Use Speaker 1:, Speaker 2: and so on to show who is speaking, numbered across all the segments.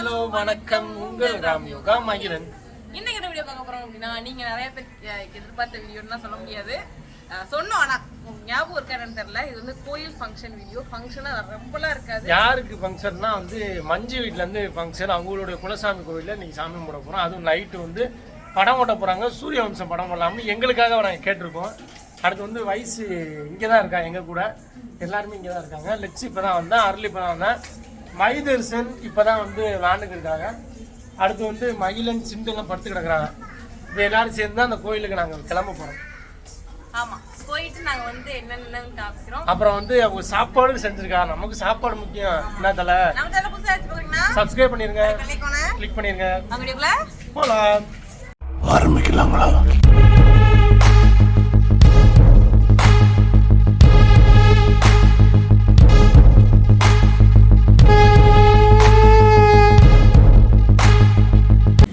Speaker 1: Hello வணக்கம், உங்கள் ராம் யோகா மகிழன்.
Speaker 2: இன்னைக்கு என்ன வீடியோ பார்க்க போறோம் அப்படின்னா, நீங்க நிறைய பேர் எதிர்பார்த்த வீடியோன்னு சொல்ல முடியாது. சொன்னோம், ஆனா ஞாபகம் இருக்கான்னு தெரியல. இது வந்து கோயில் ஃபங்க்ஷன் வீடியோ. ஃபங்க்ஷனா ரொம்பலாம் இருக்காது.
Speaker 1: யாருக்கு ஃபங்க்ஷன்னா வந்து மஞ்சு வீட்டில் இருந்து ஃபங்க்ஷன். அவங்களுடைய குலசாமி கோவிலில் இன்னைக்கு சாமி போட போகிறோம். அதுவும் நைட்டு வந்து படம் போட போகிறாங்க. சூரிய வம்சம் படம் போடலாம்னு எங்களுக்காக நாங்கள் கேட்டிருக்கோம். அடுத்து வந்து வயசு இங்கே தான் இருக்கா, எங்கள் கூட எல்லாருமே இங்கே தான் இருக்காங்க. லெக்ஸி இப்போ தான் வந்தேன், அருள் இப்போ தான் வந்தேன், மைதர்சன் இப்போ தான் வந்து விளாண்டுக்கு இருக்காங்க. அடுத்து வந்து மகிழன் சிண்டெல்லாம் படுத்து கிடக்குறாங்க. இப்போ எல்லாரும் சேர்ந்து தான் அந்த கோயிலுக்கு நாங்கள் கிளம்ப போகிறோம்.
Speaker 2: ஆமாம், போயிட்டு நாங்கள் வந்து என்னென்னு காமிக்கிறோம்.
Speaker 1: அப்புறம் வந்து அவங்க சாப்பாடு செஞ்சுருக்கா. நமக்கு சாப்பாடு முக்கியம். என்ன தலை, சப்ஸ்கிரைப் பண்ணிருங்க, கிளிக் பண்ணிருங்க. போகலாம், ஆரம்பிக்கலாங்களா?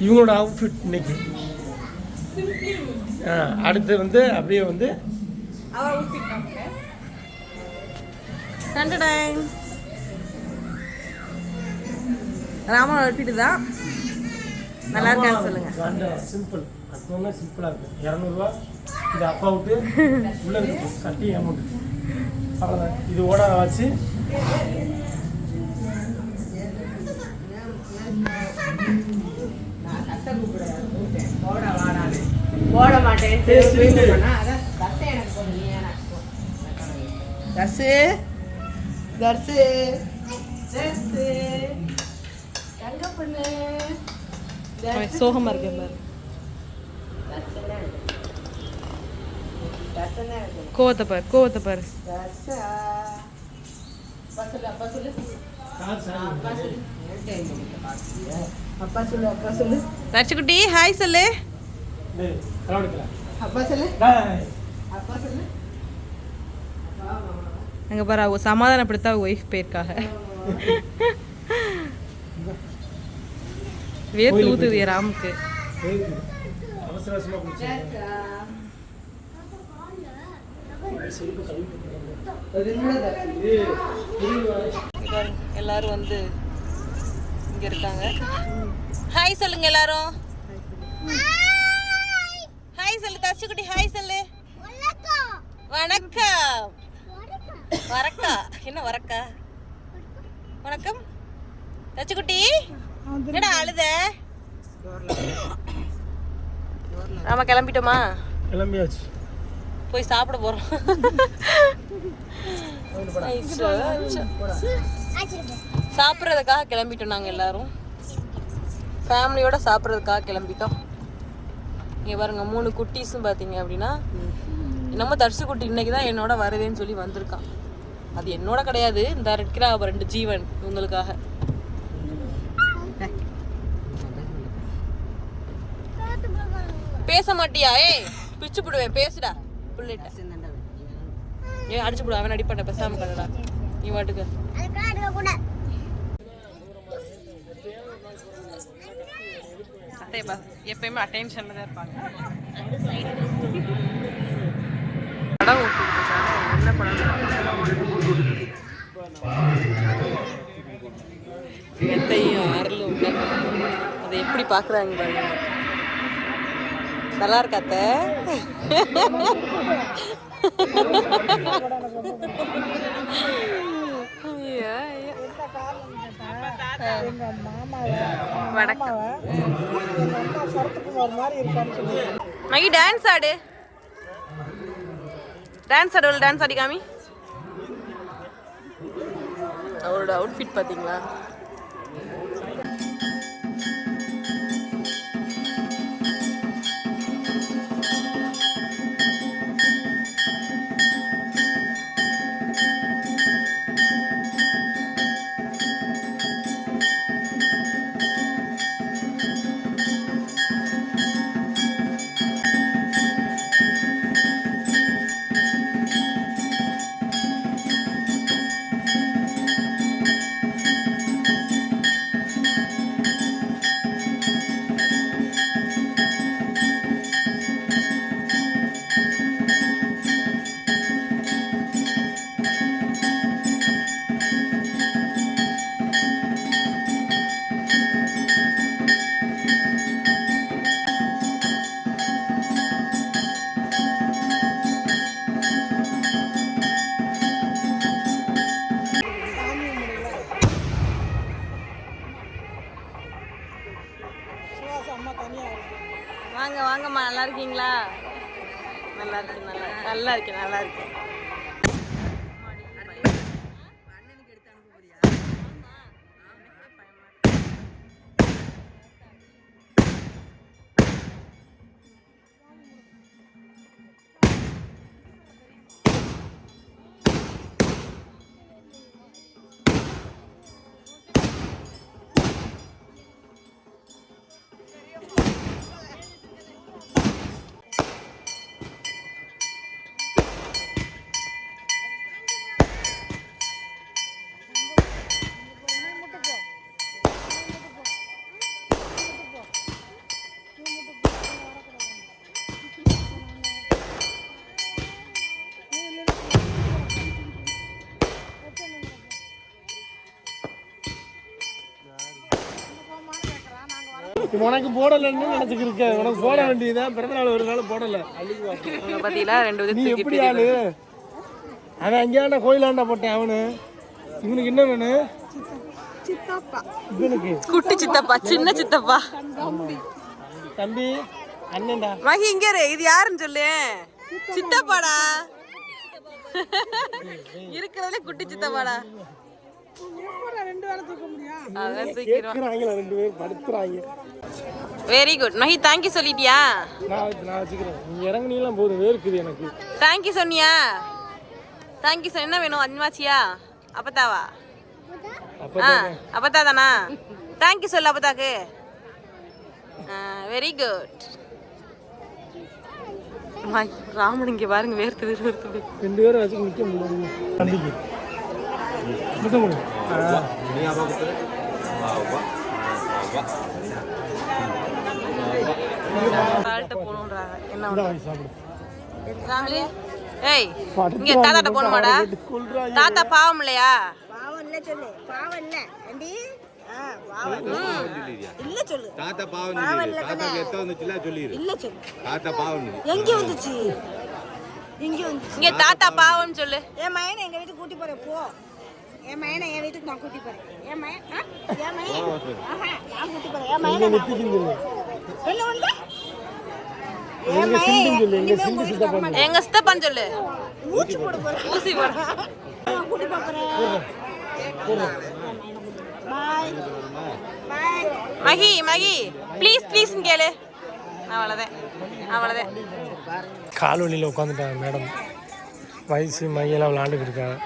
Speaker 1: இவங்களோட அவுட்ஃபிட் இன்னைக்கு. அடுத்து வந்து அப்படியே வந்து
Speaker 2: ராமன் அவுட்ஃபிட் தான். நல்லா இருக்கான்னு சொல்லுங்க.
Speaker 1: சிம்பிள், அது சிம்பிளாக இருக்கு. 200 ரூபா. இது அப்பா விட்டு உள்ள இருக்கு சட்டி அமௌண்ட். அவ்வளோதான். இது ஓட வச்சு
Speaker 2: போட மாட்டேன். சோகமா இருக்கு. கோவத்தை பாரு. தச்சுக்குட்டி ஹாய் சொல்லு. அங்க பாரு, அவங்க சமாதானப்படுத்த ஒய்ஃப் போயிருக்காங்க. வேர்த்து ஊத்துது ராமுக்கு. எல்லாரும் வந்து இங்க இருக்காங்க. ஹாய் சொல்லுங்க எல்லாரும். ஹாய் சொல்லு தச்சுக்குட்டி. ஹாய் சொல்லு. வணக்கம். வரக்கா என்ன வரக்கா? வணக்கம் தச்சுக்குட்டி. என்னடா அழுத? நாம கிளம்பிட்டோமா?
Speaker 1: கிளம்பியாச்சு.
Speaker 2: போய் சாப்பிட போறோம். சாப்பிட்றதுக்காக கிளம்பிட்டோம். நாங்கள் எல்லாரும் ஃபேமிலியோட சாப்பிட்றதுக்காக கிளம்பிட்டோம். இங்கே பாருங்க, 3 குட்டீஸும் பார்த்தீங்க அப்படின்னா, நம்ம தர்சு குட்டி இன்னைக்கு தான் என்னோட வருவேன்னு சொல்லி வந்திருக்கான். அது என்னோட கிடையாது, இந்த இருக்கிற 2 ஜீவன் இவங்களுக்காக. பேச மாட்டியா? பிச்சு போடுவேன், பேசுடா புள்ளிட்ட. அடிச்சு போடுவேன். அவன் அடிப்பட்ட பேசாம கதடா நீ வாட்டுக்கு. எப்பயுமே அட்டென்ஷன்ல தான் இருப்பாங்க. படம் ஓட்டிருக்காங்க. என்ன படம்? எத்தையும் அருளும் அதை எப்படி பாக்குறாங்க பாருங்க. நல்லா இருக்காத்த. மகி டான்ஸ் ஆடு. டான்ஸ் ஆடி காமி. அவரோட அவுட்ஃபிட் பாத்தீங்களா? வாங்க வாங்கம்மா, நல்லா இருக்கீங்களா? நல்லா இருக்கு, நல்லா இருக்கு, நல்லா இருக்கு.
Speaker 1: உனக்கு போடலன்னு நினைச்சுக்கிருக்க, உனக்கு போட வேண்டியதான். பிறந்த நாள் ஒரு நாள் போடல.
Speaker 2: பாத்தீங்களா 2
Speaker 1: நீ எப்படி ஆளு? அவன் அங்கேயாண்டா கோயிலாண்டா போட்டேன். அவனு இவனுக்கு என்ன வேணும்? இவனுக்கு
Speaker 2: குட்டி சித்தப்பா, சின்ன சித்தப்பா,
Speaker 1: தம்பி, அண்ணன்டா.
Speaker 2: மகி இங்க இரு. இது யாருன்னு சொல்லு. சித்தப்பாடா, இருக்கிறதுல குட்டி சித்தப்பாடா. வெரி குட் மஹி, தேங்க்யூ சொல்லிட்டியா?
Speaker 1: நான் வச்சுக்கிறேன். நீ இறங்குனீலாம் போதும், வேர்க்குது எனக்கு.
Speaker 2: தேங்க்யூ சொன்னியா? தேங்க்யூ சொன்ன. என்ன வேணும்? அன்வாச்சியா? அப்பத்தாவா? அப்பத்தா தானா? தேங்க்யூ சொல்லு அப்பத்தாக்கு. Very good. ராமன் இங்க பாருங்க, வேர்க்குது வேர்க்குது.
Speaker 1: 2 பேரும் வச்சு நிக்க முடியல. தம்பிக்கு முத்தம் கொடு.
Speaker 2: சால்ட்ட போணும்ன்றாங்க. என்ன பண்றாங்க? ராமலி, ஏய் இங்க தாத்தாட்ட போணுமாடா? தாத்தா பாவம் இல்லையா?
Speaker 3: பாவம் இல்ல சொல்லு. பாவம் இல்ல அண்டி. இல்ல சொல்லு.
Speaker 4: தாத்தா பாவம் இல்ல. தாத்தாக்கு எத்த வந்துச்சுல சொல்லிரு.
Speaker 3: இல்ல சொல்லு.
Speaker 4: தாத்தா பாவம் இல்ல.
Speaker 3: எங்க வந்துச்சு? இங்க வந்துச்சு.
Speaker 2: இங்க தாத்தா பாவம் சொல்லு.
Speaker 3: என் மயனை எங்க வீட்டுக்கு கூட்டி போறேன் போ. என் மயனை என் வீட்டுக்கு நான் கூட்டி போறேன். என் மயன் என் மயன் நான் கூட்டி போறேன். என் மயனை என்ன வந்து என் மயன்
Speaker 2: எங்க சித்தப்பான்னு சொல்லு.
Speaker 3: ஊசி போட போறேன்.
Speaker 2: ஊசி போட
Speaker 3: கூட்டி போறேன். பாய் பாய்.
Speaker 2: மகி மகி ப்ளீஸ் ப்ளீஸ் கேளு. அவ்வளோதான் அவ்வளோதான்.
Speaker 1: கால்வழியில் உட்காந்துட்டாங்க மேடம். வயசு மையெல்லாம் விளாண்டுக்கிட்டு இருக்காங்க.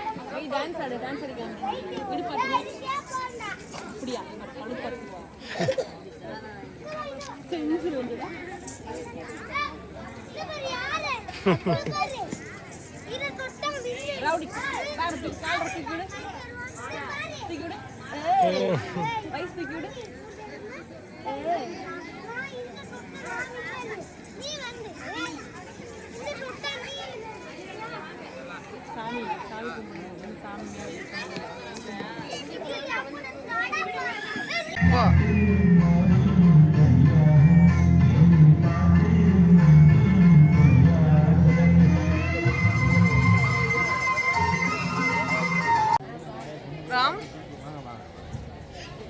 Speaker 2: ராம்,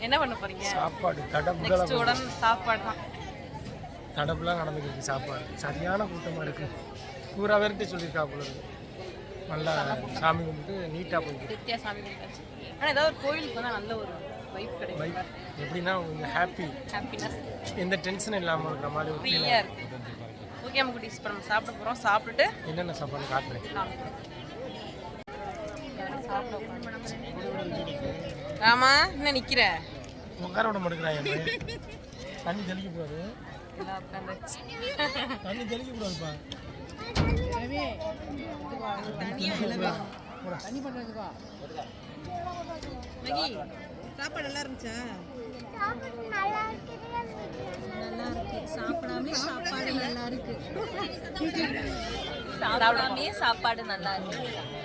Speaker 2: என்ன பண்ண போறீங்க?
Speaker 1: சாப்பாடு
Speaker 2: நெக்ஸ்ட் உடன் சாப்பாடு தான்.
Speaker 1: தடப்புலாம் நடந்துக்கிருக்கு. சாப்பாடு சரியான கூட்டமாக இருக்குது. பூரா பேர்கிட்ட சொல்லியிருக்கா போல இருக்கு. நல்லா சாமி கும்பிட்டு நீட்டாக போயிருக்கு.
Speaker 2: திருப்தியா சாமி கும்பிட்டாச்சு. ஆனால் ஏதாவது ஒரு கோயிலுக்கு வந்தால் நல்ல ஒரு வைப் கிடைக்கும்.
Speaker 1: எப்படின்னா கொஞ்சம்
Speaker 2: ஹாப்பினஸ்,
Speaker 1: எந்த டென்ஷன் இல்லாமல் இருக்கிற மாதிரி ஒரு
Speaker 2: ஃப்ரீயாக இருக்கு. ஓகே நம்ம குட்டீஸ், இப்போ நம்ம சாப்பிட போகிறோம். சாப்பிட்டுட்டு
Speaker 1: என்னென்ன சாப்பாடு காட்டுறேன்.
Speaker 2: ஆமா, என்ன நிக்கிற?
Speaker 1: உட்கார விட மாட்டேங்கிறாங்க. தண்ணி தெளிக்க கூடாது. தண்ணி தெளிக்க கூடாதுப்பா.
Speaker 2: சாப்பாடு நல்லா இருந்துச்சா?
Speaker 3: நல்லா இருக்கு. சாப்பிடாமே சாப்பாடு நல்லா இருக்கு.
Speaker 5: சாப்பிடாமே சாப்பாடு நல்லா இருக்கு.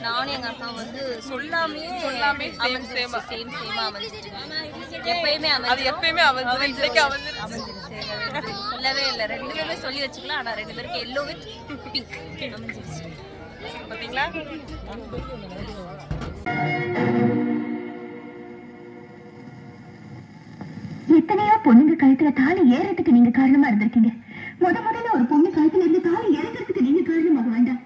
Speaker 5: நானும் எங்க அக்கா வந்து சொல்லாமே சேமா அமைஞ்சிட்டு. எப்பயுமே சொல்லவே இல்லை. 2 பேருமே சொல்லி வச்சுக்கலாம். ஆனா 2 பேருக்கு எல்லோ வித் பிங்க் அமைஞ்சிருச்சு.
Speaker 2: பாத்தீங்களா?
Speaker 6: எத்தனையோ பொண்ணுங்க கழுத்துல தாலி ஏறதுக்கு நீங்க காரணமா இருந்திருக்கீங்க.
Speaker 3: முதல்ல ஒரு பொண்ணு கழுத்துல இருந்து தாலி இறக்கிறதுக்கு நீங்க காரணமாக வேண்டாம்.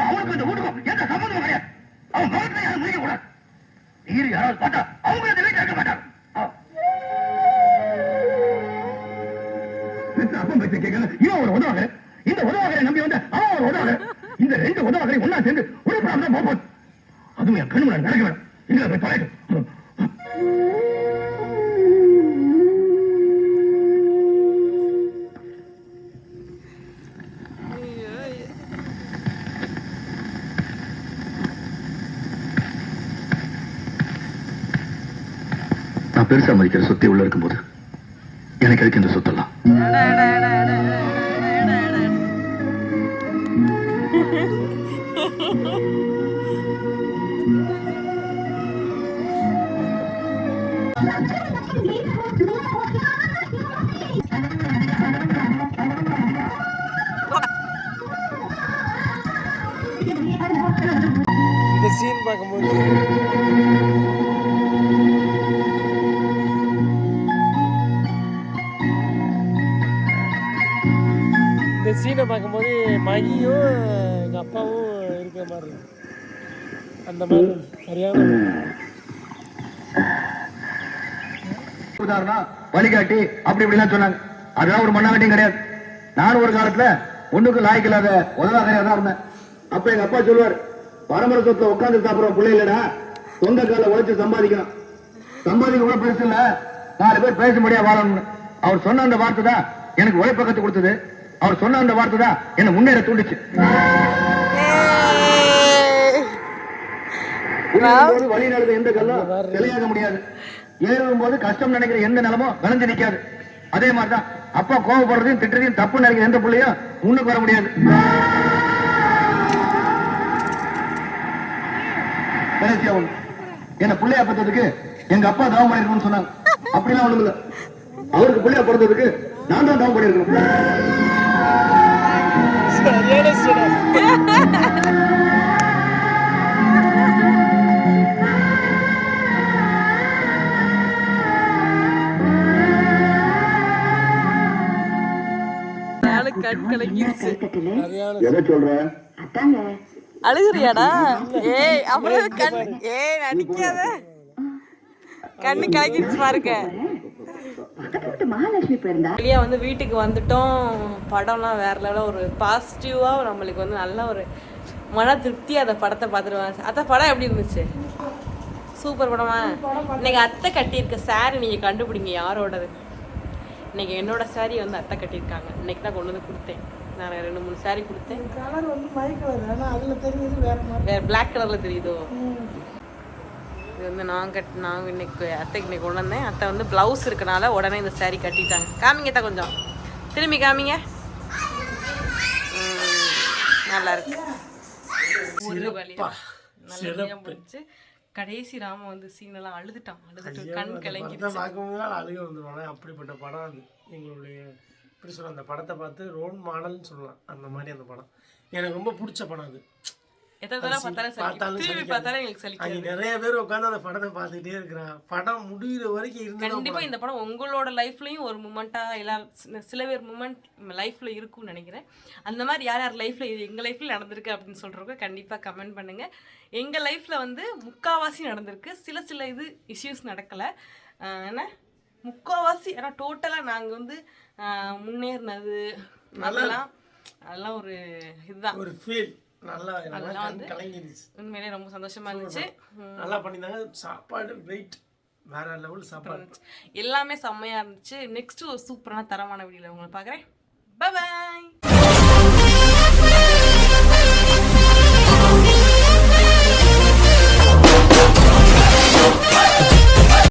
Speaker 6: அவனுக்கு இந்த வீட்டுக்கும் எந்த சம்பந்தமும் கிடையாது. அவன் முகத்துல யாரும் முடிக்க கூடாது. நீர் யாராவது பார்த்தா அவங்க இந்த வீட்டை இருக்க மாட்டாங்க. அப்பம் பேச கேட்கல. இவன் ஒரு உதவாக, இந்த உதவாகரை நம்பி வந்து அவன் ஒரு உதவாக, இந்த 2 உதவாகரை ஒன்னா சேர்ந்து ஒரு படம் தான் போகுது. அதுவும் என் கண்ணு முன்னாடி நடக்க வேணும். இங்க போய் தொலைட்டு. நான் பெருசா மதிக்கிற சொத்தை உள்ள இருக்கும்போது எனக்கு எதுக்கு இந்த சொத்தெல்லாம்?
Speaker 1: இந்த சீன் பார்க்கும்போது இந்த சீனை பார்க்கும்போது மகியும் எங்கள் அப்பாவும் இருக்கிற மாதிரி இருக்கு. அந்த மாதிரி சரியான
Speaker 6: உதாரணம் வழிகாட்டி அப்படி இப்படிலாம் சொன்னாங்க. அதெல்லாம் ஒரு மண்ணாங்கட்டியும் கிடையாது. நானும் ஒரு காலத்துல ஒண்ணுக்கு லாய்க்கு இல்லாத உதவாகரையா தான் இருந்தேன். அப்ப எங்க அப்பா சொல்லுவார், பரம்பரை சொத்துல உட்காந்து சாப்பிடுற பிள்ளை இல்லடா, சொந்த கால உழைச்சு சம்பாதிக்கணும். சம்பாதிக்க கூட பெருசு இல்ல, 4 பேர் பேச முடியாது வாழணும்னு. அவர் சொன்ன அந்த வார்த்தை தான் எனக்கு உழைப்ப கத்து கொடுத்தது. அவர் சொன்ன அந்த வார்த்தை தான் என்ன முன்னேற தூண்டுச்சு. வழி நடந்த எந்த கல்லும் சிலையாக முடியாது. ஏறும் போது கஷ்டம் நினைக்கிற எந்த நிலமும் விளைஞ்சு நிக்காது. அதே மாதிரிதான் அப்பா கோவப்படுறதையும் திட்டுறதையும் தப்பு நினைக்கிற எந்த பிள்ளையும் முன்னுக்கு வர முடியாது. கடைசியா ஒண்ணு, என்ன பிள்ளையா பார்த்ததுக்கு எங்க அப்பா தவம் பண்ணிருக்கணும்னு சொன்னாங்க. அப்படிலாம் ஒண்ணும் இல்ல, அவருக்கு பிள்ளையா பிறந்ததுக்கு நான் தான் தவம் பண்ணிருக்கணும்.
Speaker 1: சரியான சீனா.
Speaker 2: கண் கலங்கிருச்சு.
Speaker 6: எதை சொல்ற?
Speaker 2: அழுகுறியாடா? ஏய் அப்புறம் கண் நடிக்காத, கண்ணு கலங்கிருச்சு பாருங்க. வெளியே வந்து வீட்டுக்கு வந்துட்டோம். படம்லாம் வேற லெவலில் ஒரு பாசிட்டிவாக நம்மளுக்கு வந்து நல்ல ஒரு மன திருப்தி. அந்த படத்தை பார்த்துருவேன். அத்தை படம் எப்படி இருந்துச்சு? சூப்பர் படமா? இன்னைக்கு அத்தை கட்டியிருக்க சாரி நீங்கள் கண்டுபிடிங்க யாரோடது. இன்னைக்கு என்னோட சாரி வந்து அத்தை கட்டியிருக்காங்க. இன்னைக்கு தான் கொண்டு வந்து கொடுத்தேன். நான் 2-3 சாரி கொடுத்தேன்.
Speaker 1: கலர் வந்து மை கலர், ஆனால் அதில் தெரியுது வேற
Speaker 2: பிளாக் கலரில் தெரியுதோ. இது வந்து நாங்கள் இன்னைக்கு அத்தைக்கு இன்னைக்கு கொண்டு வந்தேன். அத்தை வந்து ப்ளவுஸ் இருக்கனால உடனே இந்த சாரி கட்டிட்டாங்க. காமிங்க தான் கொஞ்சம் திரும்பி காமிங்க. நல்லா இருக்கு. ஒரு வழியா நல்லபடியாக முடிச்சு. கடைசி ராம வந்து சீனெல்லாம் அழுதுட்டு கண் கலங்கிடுச்சு.
Speaker 1: பார்க்கும்போது அழுக வந்துடுவாங்க. அப்படிப்பட்ட படம் அது. எங்களுடைய எப்படி சொல்ல, அந்த படத்தை பார்த்து ரோல் மாடல்னு சொல்லலாம். அந்த மாதிரி அந்த படம் எனக்கு ரொம்ப பிடிச்ச படம் அது. நிறைய பேர் உட்காந்து அந்த படத்தை பார்த்துக்கிட்டே இருக்கிறான். படம் முடிகிற வரைக்கும் இருந்து
Speaker 2: கண்டிப்பா இந்த படம் உங்களோட லைஃப்லயும் ஒரு மூமெண்டா எல்லாம் சில பேர் மூமெண்ட் லைஃப்ல இருக்கும்னு நினைக்கிறேன். அந்த மாதிரி யார் யார் லைஃப்ல இது எங்க லைஃப்ல நடந்திருக்கு அப்படின்னு சொல்றவங்க கண்டிப்பா கமெண்ட் பண்ணுங்க. எங்க லைஃப்ல வந்து முக்காவாசி நடந்திருக்கு. சில இது இஷ்யூஸ் நடக்கல. ஏன்னா முக்காவாசி ஏன்னா டோட்டலா நாங்க வந்து முன்னேறினது அதெல்லாம் ஒரு இதுதான் ஒரு ஃபீல். உண்மையிலே ரொம்ப சந்தோஷமா இருந்துச்சு.
Speaker 1: நல்லா பண்ணிருந்தாங்க. சாப்பாடு வெயிட் வேற லெவல் சாப்பாடு
Speaker 2: எல்லாமே செம்மையா இருந்துச்சு. நெக்ஸ்ட் ஒரு சூப்பரான தரமான வீடியோல உங்களை பாக்குறேன். Bye bye.